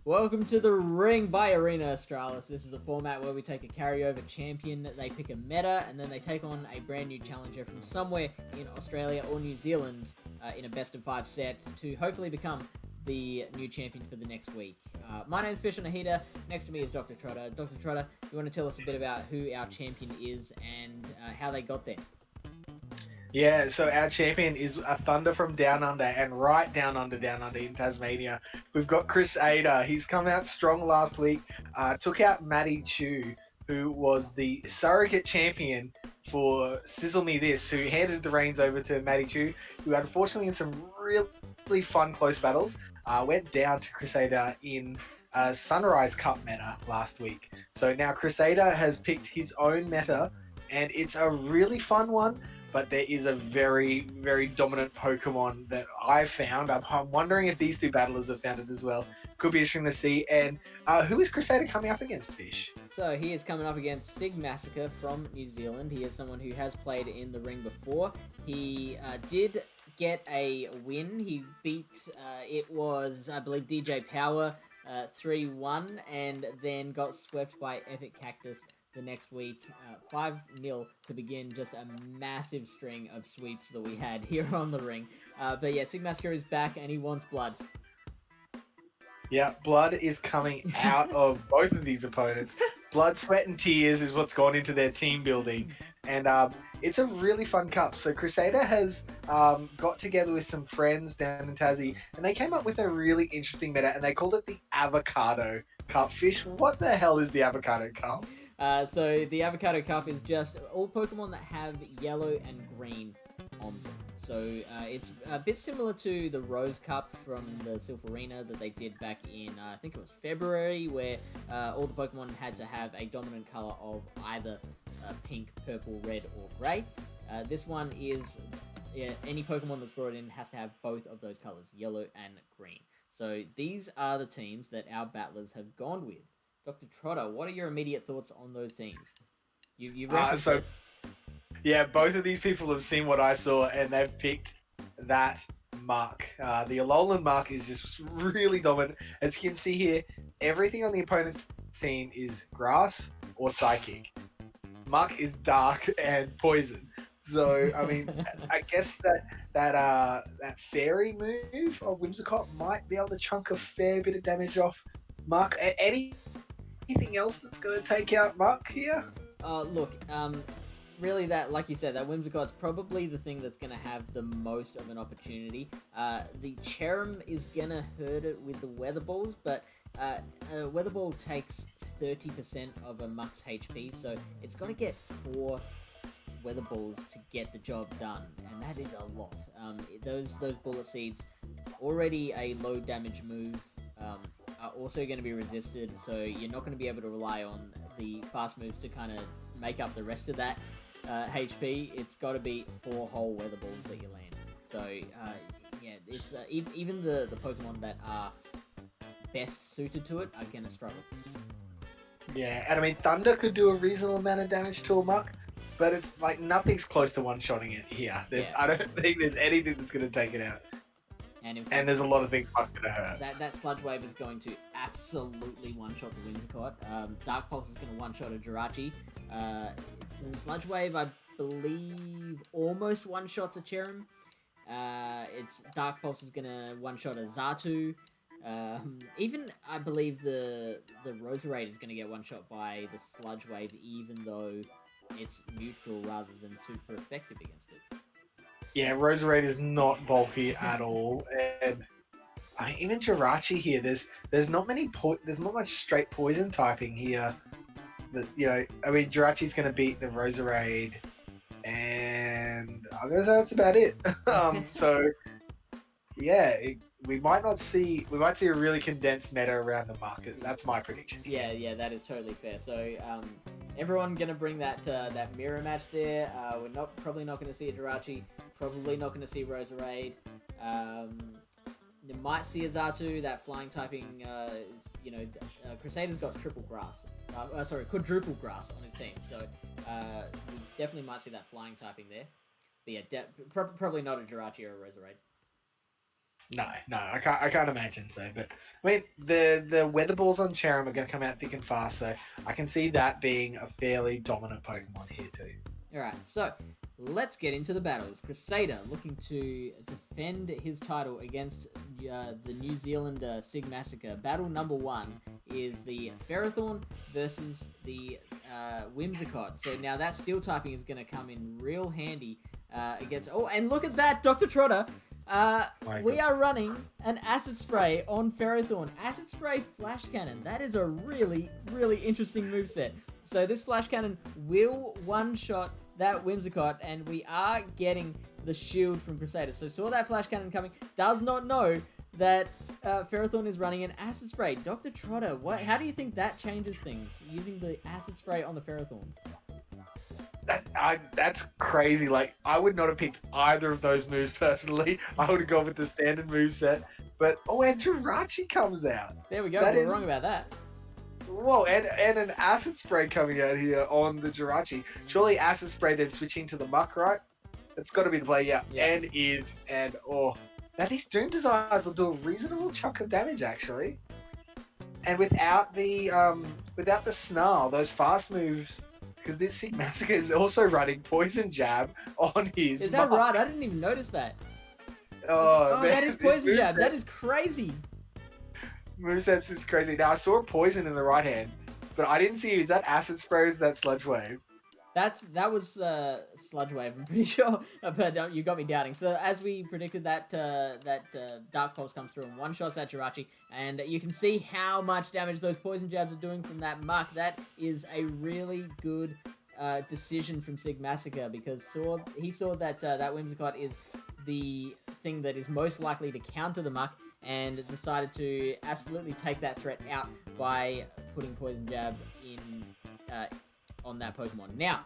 Welcome to the Ring by Arena Australis. This is a format where we take a carryover champion, they pick a meta, and then they take on a brand new challenger from somewhere in Australia or New Zealand in a best of 5 set to hopefully become the new champion for the next week. My name is Fish on a Heater. Next to me is Dr. Trotter. Dr. Trotter, you want to tell us a bit about who our champion is and how they got there? Yeah, so our champion is a Thunder from Down Under, and right down under in Tasmania, we've got Krisader. He's come out strong last week, took out Matty Chu, who was the surrogate champion for Sizzle Me This, who handed the reins over to Matty Chu, who unfortunately in some really fun close battles, went down to Krisader in Sunrise Cup meta last week. So now Krisader has picked his own meta, and it's a really fun one, but there is a very, very dominant Pokemon that I found. I'm wondering if these two battlers have found it as well. Could be interesting to see. And who is Krisader coming up against, Fish? So he is coming up against Sygmassacre from New Zealand. He is someone who has played in the ring before. He did get a win. He beat, it was, I believe, DJ Power 3-1, and then got swept by Epic Cactus the next week, 5-0 to begin just a massive string of sweeps that we had here on the ring. But yeah, Sygmassacre is back and he wants blood. Yeah, blood is coming out of both of these opponents. Blood, sweat, and tears is what's gone into their team building. And it's a really fun cup. So Krisader has got together with some friends down in Tassie, and they came up with a really interesting meta, and they called it the Avocado Cup. Fish, what the hell is the Avocado Cup? So the Avocado Cup is just all Pokemon that have yellow and green on them. So it's a bit similar to the Rose Cup from the Silph Arena that they did back in, I think it was February, where all the Pokemon had to have a dominant color of either pink, purple, red, or gray. This one is any Pokemon that's brought in has to have both of those colors, yellow and green. So these are the teams that our battlers have gone with. Dr. Trotter, what are your immediate thoughts on those teams? You referenced it. Yeah, both of these people have seen what I saw, and they've picked that Mark. The Alolan Mark is just really dominant. As you can see here, everything on the opponent's team is grass or psychic. Mark is dark and poison. So, I mean, I guess that fairy move of Whimsicott might be able to chunk a fair bit of damage off Mark. Anything else that's going to take out Mark here? Look, really that, like you said, that Whimsicott's probably the thing that's going to have the most of an opportunity. The Cherrim is going to hurt it with the Weather Balls, but Weather Ball takes 30% of a Muck's HP, so it's got to get 4 Weather Balls to get the job done, and that is a lot. Those Bullet Seeds, already a low damage move, are also going to be resisted, so you're not going to be able to rely on the fast moves to kind of make up the rest of that HP. It's got to be 4 whole Weather Balls that you land. So yeah, it's even the Pokemon that are best suited to it are going to struggle. Yeah, and I mean, Thunder could do a reasonable amount of damage to a Muck, but it's like nothing's close to one-shotting it here. I don't think there's anything that's going to take it out. And, in fact, and there's a lot of things that's going to hurt. That Sludge Wave is going to absolutely one-shot the Whimsicott. Dark Pulse is going to one-shot a Jirachi. Sludge Wave, I believe, almost one-shots a Cherrim. It's Dark Pulse is going to one-shot a Xatu. Even, I believe, the Roserade is going to get one-shot by the Sludge Wave, even though it's neutral rather than super effective against it. Yeah, Roserade is not bulky at all, and even Jirachi here. There's not much straight poison typing here. That I mean, Jirachi's going to beat the Roserade, and I'm gonna say that's about it. So yeah, we might see a really condensed meta around the market. That's my prediction. Yeah, that is totally fair. So everyone gonna bring that mirror match there. We're probably not gonna see a Jirachi. Probably not gonna see Roserade. You might see a Xatu. That flying typing Krisader's got quadruple grass on his team. So we definitely might see that flying typing there. But yeah, probably not a Jirachi or a Roserade. No, I can't imagine so. But I mean, the weather balls on Cherim are going to come out thick and fast, so I can see that being a fairly dominant Pokemon here too. Alright, so let's get into the battles. Krisader looking to defend his title against the New Zealand Sygmassacre. Battle number 1 is the Ferrothorn versus the Whimsicott. So now that steel typing is going to come in real handy against... Oh, and look at that, Dr. Trotter! We are running an Acid Spray on Ferrothorn. Acid Spray Flash Cannon. That is a really, really interesting moveset. So this Flash Cannon will one-shot that Whimsicott, and we are getting the shield from Krisader. So saw that Flash Cannon coming, does not know that Ferrothorn is running an Acid Spray. Dr. Trotter, how do you think that changes things, using the Acid Spray on the Ferrothorn? That's crazy. Like, I would not have picked either of those moves personally. I would have gone with the standard move set. But, and Jirachi comes out. There we go, we're wrong about that. Whoa, and an Acid Spray coming out here on the Jirachi. Surely Acid Spray then switching to the Muck, right? That's got to be the play, yeah. Now these Doom Desires will do a reasonable chunk of damage, actually. And without the Snarl, those fast moves... Because this Sygmassacre is also running Poison Jab on his... Is that right? I didn't even notice that. Oh, man, that is Poison Jab. That is crazy. Moveset is crazy. Now, I saw Poison in the right hand, but I didn't see... Is that Acid Spray or is that Sludge Wave? That was Sludge Wave, I'm pretty sure. But you got me doubting. So as we predicted, that Dark Pulse comes through and one-shots that Jirachi. And you can see how much damage those Poison Jabs are doing from that Muck. That is a really good decision from Sygmassacre, because he saw that that Whimsicott is the thing that is most likely to counter the Muck, and decided to absolutely take that threat out by putting Poison Jab in... on that Pokemon. Now,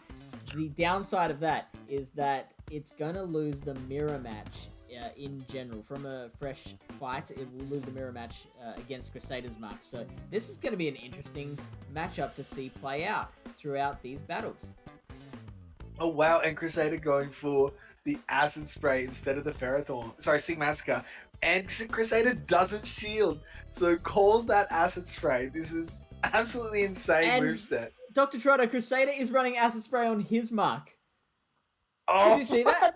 the downside of that is that it's going to lose the mirror match in general. From a fresh fight, it will lose the mirror match against Krisader's Mark. So this is going to be an interesting matchup to see play out throughout these battles. Oh, wow, and Krisader going for the Acid Spray instead of the Ferrothorn. Sorry, Sygmassacre. And Krisader doesn't shield, so calls that Acid Spray. This is absolutely insane moveset. Dr. Trotter, Krisader is running Acid Spray on his Mark. Oh, did you see that?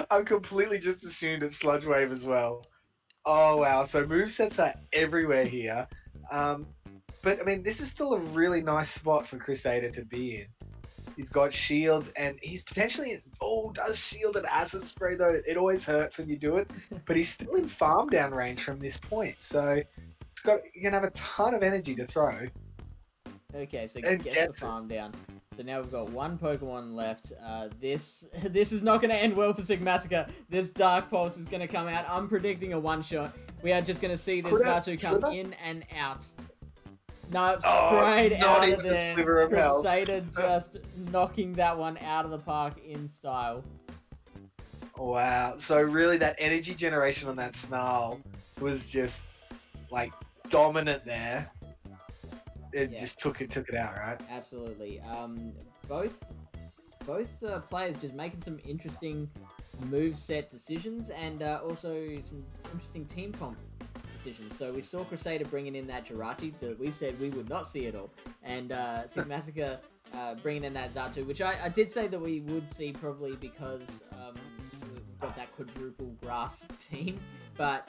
I'm completely just assumed it's Sludge Wave as well. Oh, wow. So movesets are everywhere here. But, I mean, this is still a really nice spot for Krisader to be in. He's got shields, and he's potentially... does shield an Acid Spray, though. It always hurts when you do it. But he's still in farm down range from this point. So, you're going to have a ton of energy to throw. Okay, so get the farm down. So now we've got one Pokemon left. This is not going to end well for Sygmassacre. This Dark Pulse is going to come out. I'm predicting a one-shot. We are just going to see this Zatu come in and out. No, straight out of there. Krisader just knocking that one out of the park in style. Wow. So really that energy generation on that Snarl was just, like, dominant there. It just took it out, right? Absolutely. Both players just making some interesting moveset decisions, and also some interesting team comp decisions. So we saw Krisader bringing in that Jirachi that we said we would not see at all, and Sygmassacre bringing in that Zatu, which I did say that we would see, probably because we've got that quadruple grass team, but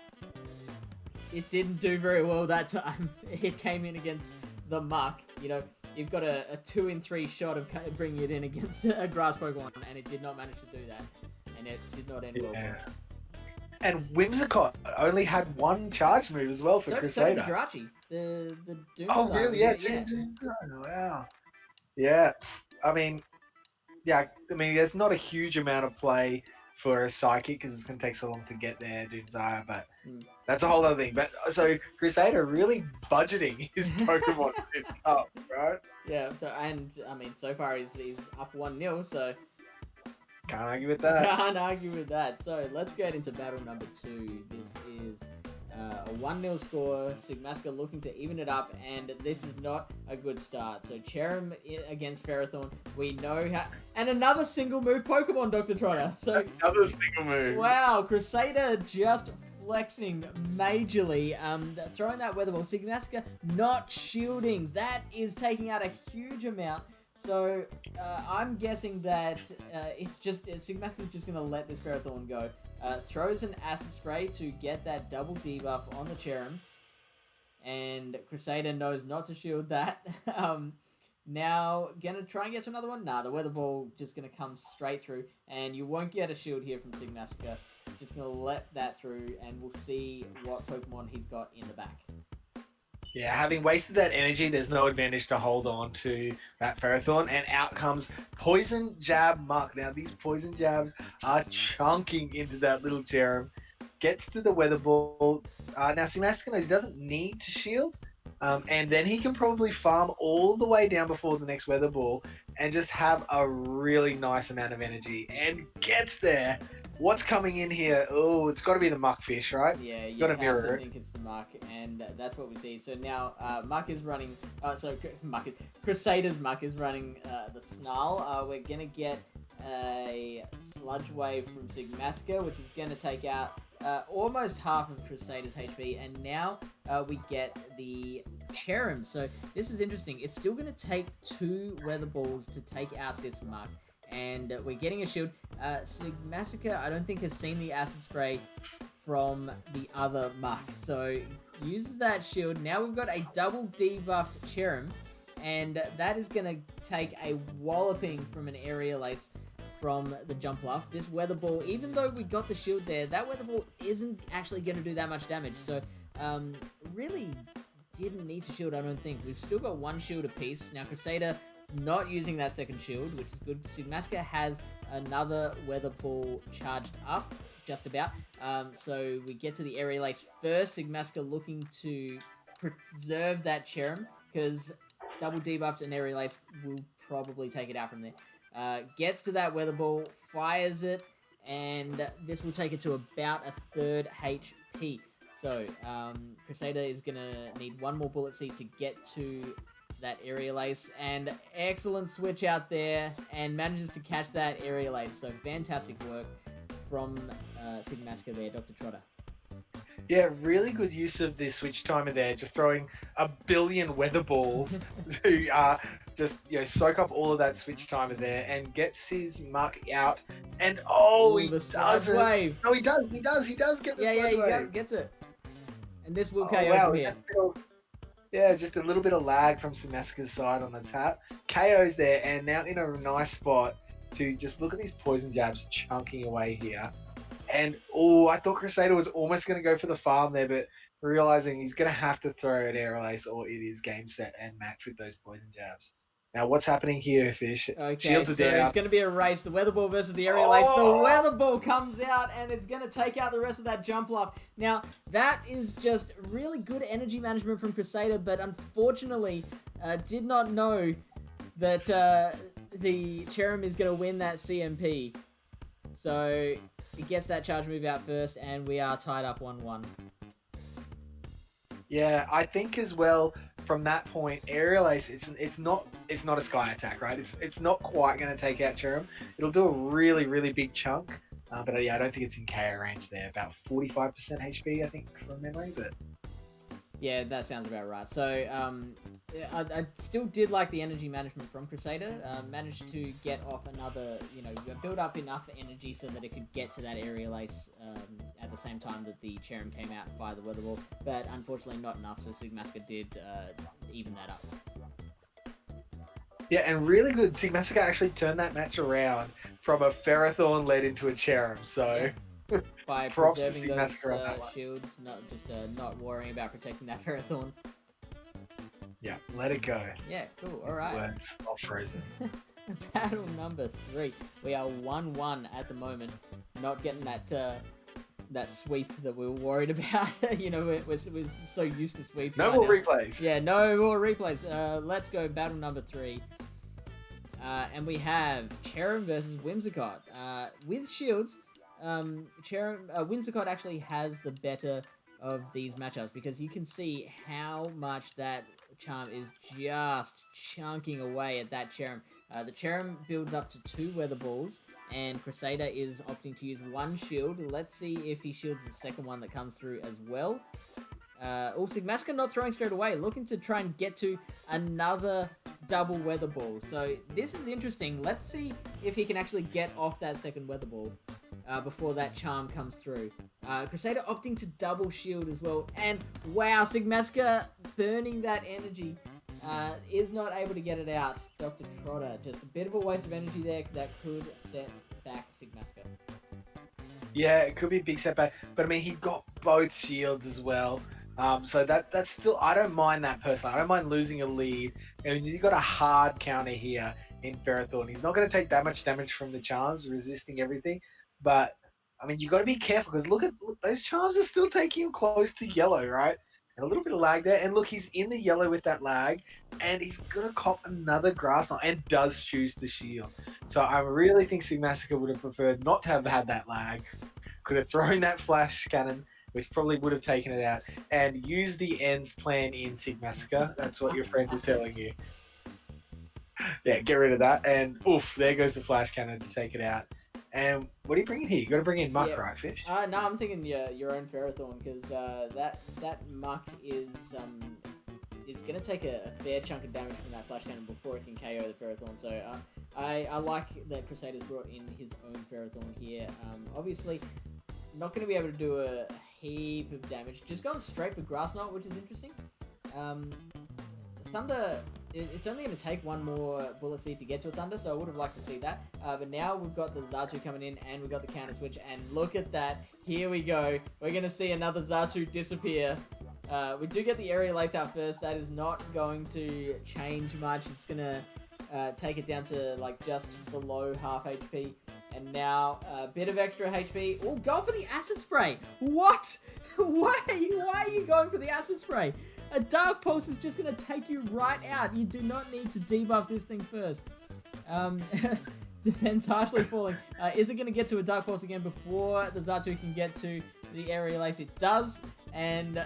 it didn't do very well that time. It came in against the Muck. You know, you've got a 2 in 3 shot of bringing it in against a grass Pokemon, and it did not manage to do that, and it did not end well. And Whimsicott only had one charge move as well for Krisader. So did the Jirachi. The Doom Desire, really? Yeah. Wow. Yeah. I mean, there's not a huge amount of play for a Psychic because it's going to take so long to get there, Doom Desire, but that's a whole other thing. But so Krisader really budgeting his Pokemon this up, right? Yeah. So so far he's up 1-0. So can't argue with that. So let's get into battle number 2. This is A 1-0 score. Sygmassacre looking to even it up, and this is not a good start. So Cherrim against Ferrothorn. We know how... And another single move Pokemon, Dr. Trotter. So Another single move. wow, Krisader just flexing majorly. Throwing that Weather Ball. Sygmassacre not shielding. That is taking out a huge amount. So I'm guessing that Sygmassacre's just going to let this Ferrothorn go. Throws an Acid Spray to get that double debuff on the Cherrim. And Krisader knows not to shield that. Now, gonna try and get to another one? Nah, the Weather Ball just gonna come straight through. And you won't get a shield here from Sygmassacre. Just gonna let that through, and we'll see what Pokemon he's got in the back. Yeah, having wasted that energy, there's no advantage to hold on to that Ferrothorn, and out comes Poison Jab Muck. Now, these Poison Jabs are chunking into that little Cherrim. Gets to the Weather Ball. Now, Sygmassacre knows he doesn't need to shield, and then he can probably farm all the way down before the next Weather Ball and just have a really nice amount of energy, and gets there. What's coming in here? Oh, it's got to be the Muckfish, right? Yeah, you Gotta have mirror to it. think it's the Muck, and that's what we see. So now Muck is running. Krisader's Muck is running the Snarl. We're gonna get a Sludge Wave from Sygmassacre, which is gonna take out almost half of Krisader's HP, and now we get the Cherrim. So this is interesting. It's still gonna take 2 Weather Balls to take out this Muck. And we're getting a shield. Sygmassacre, I don't think, has seen the Acid Spray from the other Muck. So, uses that shield. Now we've got a double debuffed Cherrim. And that is going to take a walloping from an Aerial Ace from the Jump Bluff. This Weather Ball, even though we got the shield there, that Weather Ball isn't actually going to do that much damage. So, really didn't need to shield, I don't think. We've still got 1 shield apiece. Now, Krisader not using that second shield, which is good. Sygmassacre has another Weather Ball charged up, just about. So we get to the Aerial Ace first. Sygmassacre looking to preserve that Cherrim, because double debuffed and Aerial Ace will probably take it out from there. Gets to that Weather Ball, fires it, and this will take it to about a 3rd HP. So Krisader is going to need 1 more Bullet Seed to get to that Aerial Ace, and excellent switch out there, and manages to catch that Aerial Ace. So fantastic work from Sygmassacre there, Dr. Trotter. Yeah, really good use of the switch timer there, just throwing a billion Weather Balls to just soak up all of that switch timer there, and gets his Muck out. And he doesn't. Wave. No, he does get the sludge wave. He gets it. And this will KO from here. Just a little bit of lag from Sygmassacre's side on the tap. KO's there, and now in a nice spot to just look at these Poison Jabs chunking away here. And, I thought Krisader was almost going to go for the farm there, but realizing he's going to have to throw an Aerial Ace, or it is game, set, and match with those Poison Jabs. Now, what's happening here, Fish? Okay, Shields are down. It's going to be a race. The Weather Ball versus the Aerial Ace. The Weather Ball comes out, and it's going to take out the rest of that Jump Bluff. Now, that is just really good energy management from Krisader, but unfortunately, did not know that the Cherrim is going to win that CMP. So, he gets that charge move out first, and we are tied up 1-1. Yeah, I think as well, from that point, Aerial Ace, it's not a Sky Attack, right? It's not quite going to take out Cherrim. It'll do a really, really big chunk, but I don't think it's in KO range there. About 45% HP, I think, from memory, but... Yeah, that sounds about right. So, I still did like the energy management from Krisader. Managed to get off another, build up enough energy so that it could get to that Aerial Ace at the same time that the Cherrim came out and fired the Weather Ball. But unfortunately not enough, so Sygmassacre did even that up. Yeah, and really good. Sygmassacre actually turned that match around from a Ferrothorn led into a Cherrim, so... Yeah. By Props to preserving those Sygmassacre shields, not worrying about protecting that Ferrothorn. Yeah, let it go. Yeah, cool. All right. Words of Frozen. Battle number 3. We are 1-1 at the moment. Not getting that sweep that we were worried about. We're so used to sweeps. No more replays. Yeah, no more replays. Let's go battle number 3. And we have Cherrim versus Whimsicott. With shields, Whimsicott actually has the better of these matchups because you can see how much that charm is just chunking away at that Cherrim. The Cherrim builds up to 2 weather balls, and Krisader is opting to use 1 shield. Let's see if he shields the second one that comes through as well. Sygmassacre not throwing straight away, looking to try and get to another double weather ball. So this is interesting. Let's see if he can actually get off that second weather ball before that charm comes through. Krisader opting to double shield as well. And wow, Sygmassacre burning that energy is not able to get it out. Dr. Trotter, just a bit of a waste of energy there that could set back Sygmassacre. Yeah, it could be a big setback, but I mean, he got both shields as well. So that's still, I don't mind that personally. I don't mind losing a lead. And you've got a hard counter here in Ferrothorn. He's not going to take that much damage from the charms, resisting everything. But I mean, you got to be careful because look, those charms are still taking him close to yellow, right? And a little bit of lag there. And look, he's in the yellow with that lag, and he's gonna cop another grass knot and does choose to shield. So I really think Sygmassacre would have preferred not to have had that lag. Could have thrown that flash cannon, which probably would have taken it out, and used the ends plan in Sygmassacre. That's what your friend is telling you. Yeah, get rid of that, and oof, there goes the flash cannon to take it out. And what are you bringing here? You got to bring in Muck, right, Fish? No, I'm thinking your own Ferrothorn because that Muck is going to take a fair chunk of damage from that flash cannon before it can KO the Ferrothorn. So I like that Krisader's brought in his own Ferrothorn here. Obviously, not going to be able to do a heap of damage. Just going straight for Grass Knot, which is interesting. Thunder, it's only going to take 1 more bullet seed to get to a Thunder, so I would have liked to see that. But now we've got the Xatu coming in, and we've got the counter switch, and look at that. Here we go. We're going to see another Xatu disappear. We do get the Aerial Ace out first. That is not going to change much. It's going to take it down to like just below half HP. And now a bit of extra HP. Oh, go for the Acid Spray. What? Why are you going for the Acid Spray? A Dark Pulse is just going to take you right out. You do not need to debuff this thing first. Defense harshly falling. Is it going to get to a Dark Pulse again before the Xatu can get to the Aerial Ace? It does. And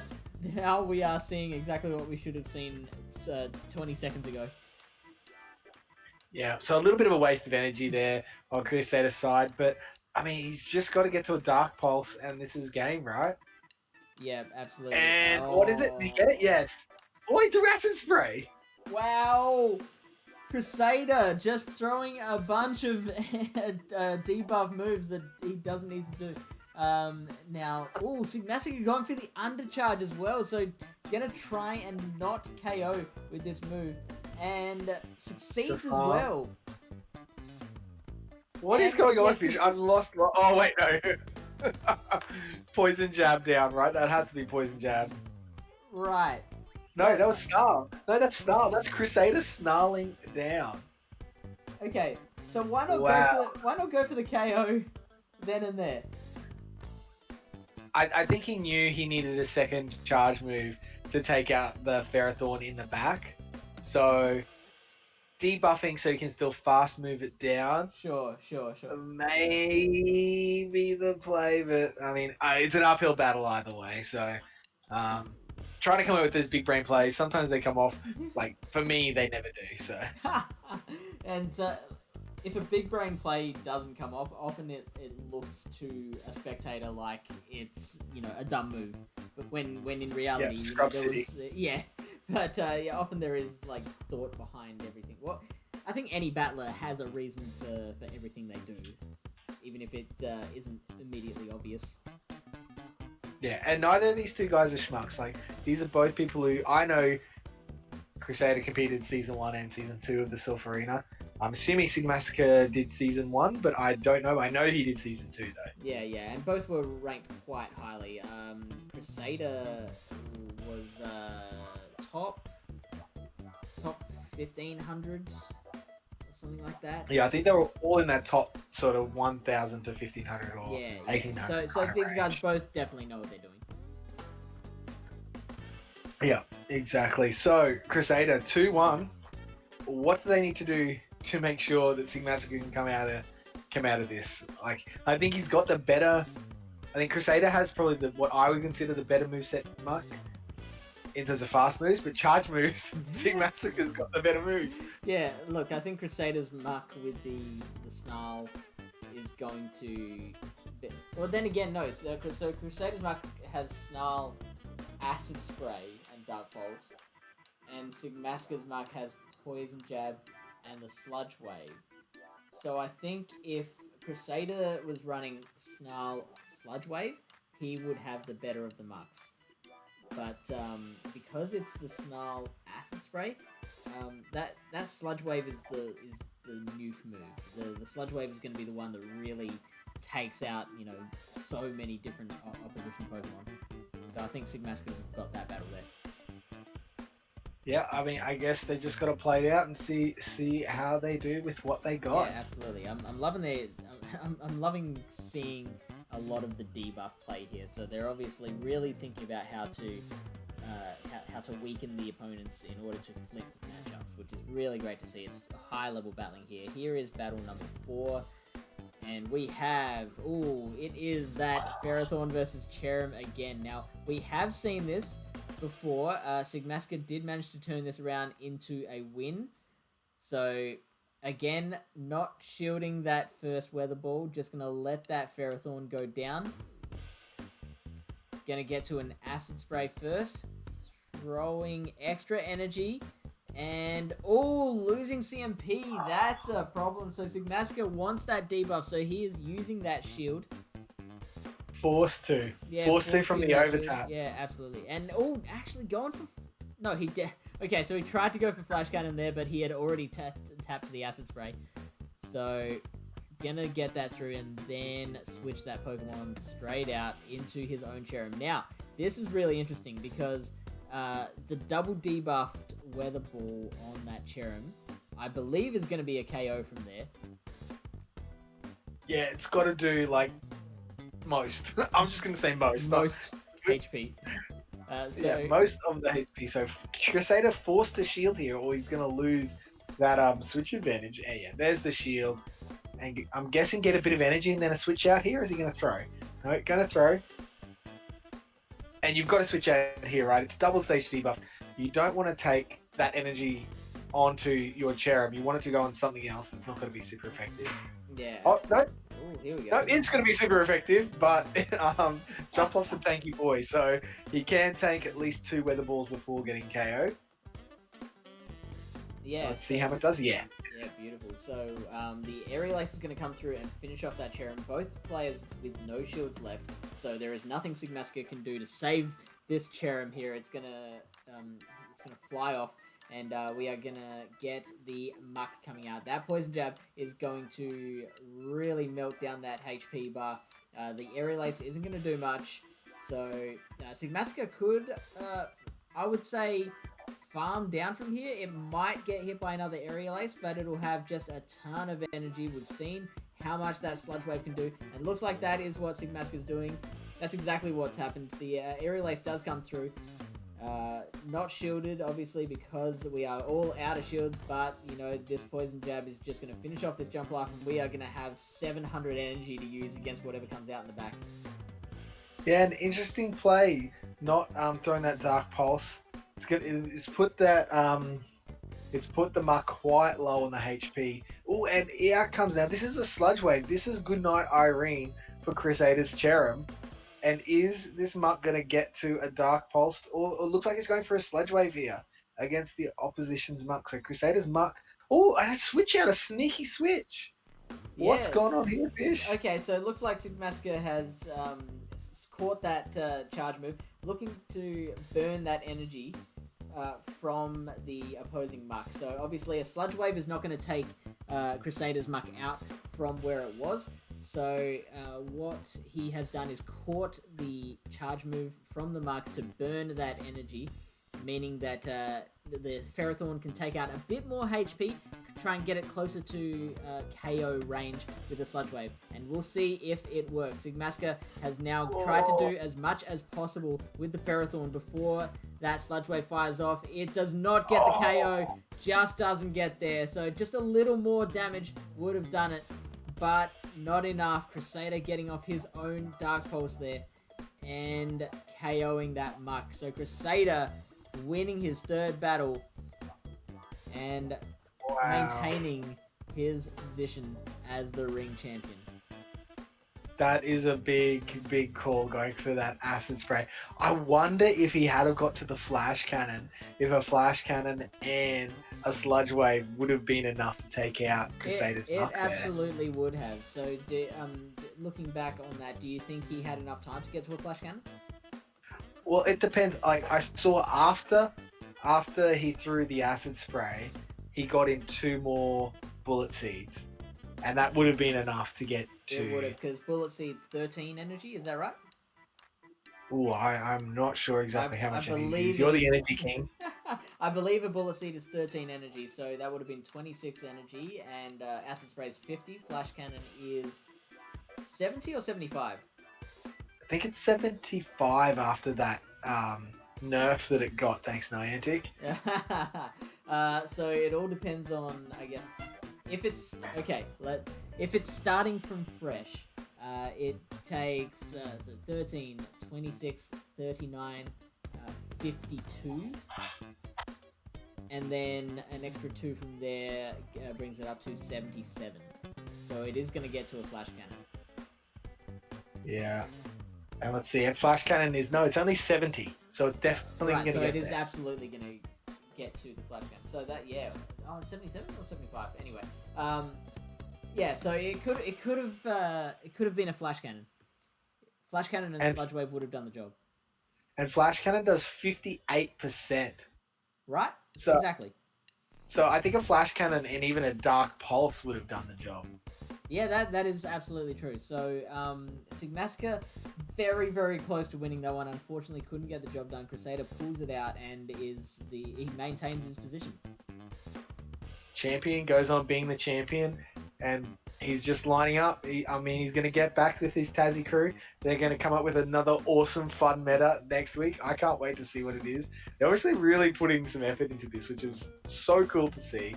now we are seeing exactly what we should have seen 20 seconds ago. Yeah, so a little bit of a waste of energy there on Krisader's side, but I mean, he's just got to get to a Dark Pulse, and this is game, right? Yeah, absolutely. And what is it? Did you get it? Yes. Oh, he threw Acid Spray. Wow. Krisader just throwing a bunch of debuff moves that he doesn't need to do. Now, Sygmassacre going for the undercharge as well, so gonna try and not KO with this move, and succeeds as well. What is going on, Fish? I've lost. Oh wait, no. Poison jab down, right? That had to be poison jab. Right. No, that was Snarl. No, that's Snarl. That's Krisader snarling down. Okay, so why not go for the KO then and there? I think he knew he needed a second charge move to take out the Ferrothorn in the back. So debuffing so he can still fast move it down. Sure. Maybe the play, but I mean, it's an uphill battle either way. So trying to come up with those big brain plays, sometimes they come off. Like, for me, they never do. So. And if a big brain play doesn't come off, often it looks to a spectator like it's, a dumb move. But when in reality, often there is like thought behind everything. Well, I think any battler has a reason for everything they do, even if it isn't immediately obvious. Yeah, and neither of these two guys are schmucks. Like, these are both people who I know. Krisader competed Season 1 and Season 2 of the Sylph Arena. I'm assuming Sygmassacre did Season 1, but I don't know. I know he did Season 2, though. Yeah, and both were ranked quite highly. Krisader was top 1,500, or something like that. Yeah, I think they were all in that top sort of 1,000 to 1,500 or 1,800. So these guys both definitely know what they're doing. Yeah, exactly. So, Krisader, 2-1. What do they need to do to make sure that Sygmassacre can come out of this? Like, I think he's got the better think Krisader has probably what I would consider the better moveset Muck in terms of fast moves, but charge moves, Sygmassacre's got the better moves. Yeah, look, I think Crusader's Muck with the snarl is going to... Well, then again, no. So Crusader's Muck has Snarl, Acid Spray, and Dark Pulse. And Sygmassacre's Muck has Poison Jab and the Sludge Wave. So I think if Krisader was running Snarl Sludge Wave, he would have the better of the Mucks. But because it's the Snarl Acid Spray, that Sludge Wave is the nuke move. The Sludge Wave is going to be the one that really takes out, so many different opposition Pokemon. So I think Sygmassacre's got that battle there. Yeah, I mean, I guess they just got to play it out and see how they do with what they got. Yeah, absolutely. I'm loving I'm loving seeing a lot of the debuff play here. So they're obviously really thinking about how to weaken the opponents in order to flip matchups, which is really great to see. It's high level battling here. Here is battle number 4. And we have, it is that Ferrothorn versus Cherrim again. Now, we have seen this before. Sygmassacre did manage to turn this around into a win. So, again, not shielding that first Weather Ball. Just going to let that Ferrothorn go down. Going to get to an Acid Spray first. Throwing extra energy. And, losing CMP. That's a problem. So, Sygmassacre wants that debuff. So, he is using that shield. Forced to. Yeah, forced to from the overtap. Yeah, absolutely. And, actually going for... No, he did... Okay, so he tried to go for Flash Cannon there, but he had already tapped the Acid Spray. So, gonna get that through and then switch that Pokemon straight out into his own Cherrim. Now, this is really interesting because the double debuffed Weather Ball on that Cherrim, I believe is going to be a KO from there. Yeah, it's got to do, most. I'm just going to say most. Most HP. Yeah, most of the HP. So Krisader forced to shield here, or he's going to lose that switch advantage. And yeah, there's the shield. And I'm guessing get a bit of energy and then a switch out here. Or is he going to throw? No, going to throw. And you've got to switch out here, right? It's double stage debuff. You don't want to take that energy onto your Cherrim. You want it to go on something else that's not going to be super effective. Yeah. Oh, no. Ooh, here we go. No, it's going to be super effective, but Jump Off's a tanky boy, so he can tank at least 2 Weather Balls before getting KO. Yeah. Let's see how it does. Yeah. Yeah, beautiful. So the Aerial Ace is going to come through and finish off that Cherrim. Both players with no shields left, so there is nothing Sygmassacre can do to save this Cherrim here. It's gonna fly off, and we are gonna get the Muck coming out. That Poison Jab is going to really melt down that HP bar. The Aerial Ace isn't going to do much, so Sygmassacre could, I would say, farm down from here. It might get hit by another Aerial Ace, but it'll have just a ton of energy. We've seen how much that Sludge Wave can do, and looks like that is what Sygmassacre's doing. That's exactly what's happened. The Aerial Ace does come through. Not shielded, obviously, because we are all out of shields, but, this Poison Jab is just going to finish off this Jump Life, and we are going to have 700 energy to use against whatever comes out in the back. Yeah, an interesting play, not throwing that Dark Pulse. It's put that it's put the Muck quite low on the HP. Oh, and out comes now. This is a Sludge Wave. This is Goodnight Irene for Krisader's Cherrim. And is this Muck going to get to a Dark Pulse? Or it looks like he's going for a Sludge Wave here against the opposition's Muck. So Krisader's Muck. Oh, and a switch out, a sneaky switch. Yeah. What's going on here, Fish? Okay, so it looks like Sygmassacre has caught that charge move, looking to burn that energy from the opposing Muck. So obviously a Sludge Wave is not going to take Krisader's Muck out from where it was. So what he has done is caught the charge move from the Muck to burn that energy, meaning that the Ferrothorn can take out a bit more HP, try and get it closer to KO range with the Sludge Wave, and we'll see if it works. Sygmassacre has now tried to do as much as possible with the Ferrothorn before that Sludge Wave fires off. It does not get the KO, just doesn't get there, so just a little more damage would have done it. but not enough. Krisader getting off his own Dark Pulse there and KOing that Muck. So Krisader winning his third battle and maintaining his position as the ring champion. That is a big call going for that acid spray. I wonder if he had have got to the flash cannon, if a flash cannon and a sludge wave would have been enough to take out Krisader's Muck there. It absolutely would have. So, looking back on that, do you think he had enough time to get to a flash cannon? Well, it depends. Like I saw after he threw the acid spray, he got in 2 more bullet seeds, and that would have been enough to get to. It would have, because bullet seed 13 energy. Is that right? Oh, I'm not sure exactly how much energy it is. You're the energy king. I believe a bullet seed is 13 energy, so that would have been 26 energy, and acid spray is 50. Flash cannon is 70 or 75. I think it's 75 after that nerf that it got, thanks Niantic. So it all depends on, I guess, if it's okay. If it's starting from fresh, it takes so 13, 26, 39, 52, and then an extra 2 from there brings it up to 77. So it is going to get to a flash cannon. Yeah. And let's see, flash cannon is, no, it's only 70, so it's definitely going to get there. So it is absolutely going to get to the flash cannon. So that, yeah, 77 or 75. Anyway, yeah. So it could have been a flash cannon. Flash cannon and sludge wave would have done the job. And flash cannon does 58%. Right. So exactly. So I think a flash cannon and even a dark pulse would have done the job. Yeah, that is absolutely true. So, Sygmassacre, very, very close to winning that one. Unfortunately, couldn't get the job done. Krisader pulls it out and he maintains his position. Champion goes on being the champion, and he's just lining up. He's going to get back with his Tassie crew. They're going to come up with another awesome, fun meta next week. I can't wait to see what it is. They're obviously really putting some effort into this, which is so cool to see.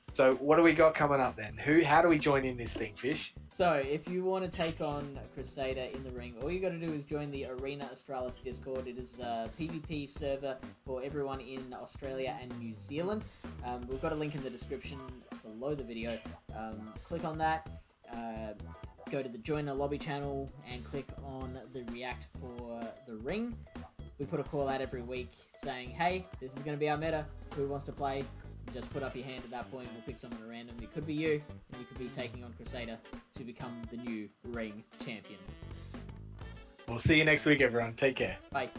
So what do we got coming up then? How do we join in this thing, Fish? So if you want to take on Krisader in the ring, all you got to do is join the Arena Australis Discord. It is a PvP server for everyone in Australia and New Zealand. We've got a link in the description below the video. Click on that. Go to the Join a Lobby channel and click on the React for the ring. We put a call out every week saying, hey, this is going to be our meta. Who wants to play? Just put up your hand at that point. We'll pick someone at random. It could be you, and you could be taking on Krisader to become the new ring champion. We'll see you next week, everyone. Take care. Bye.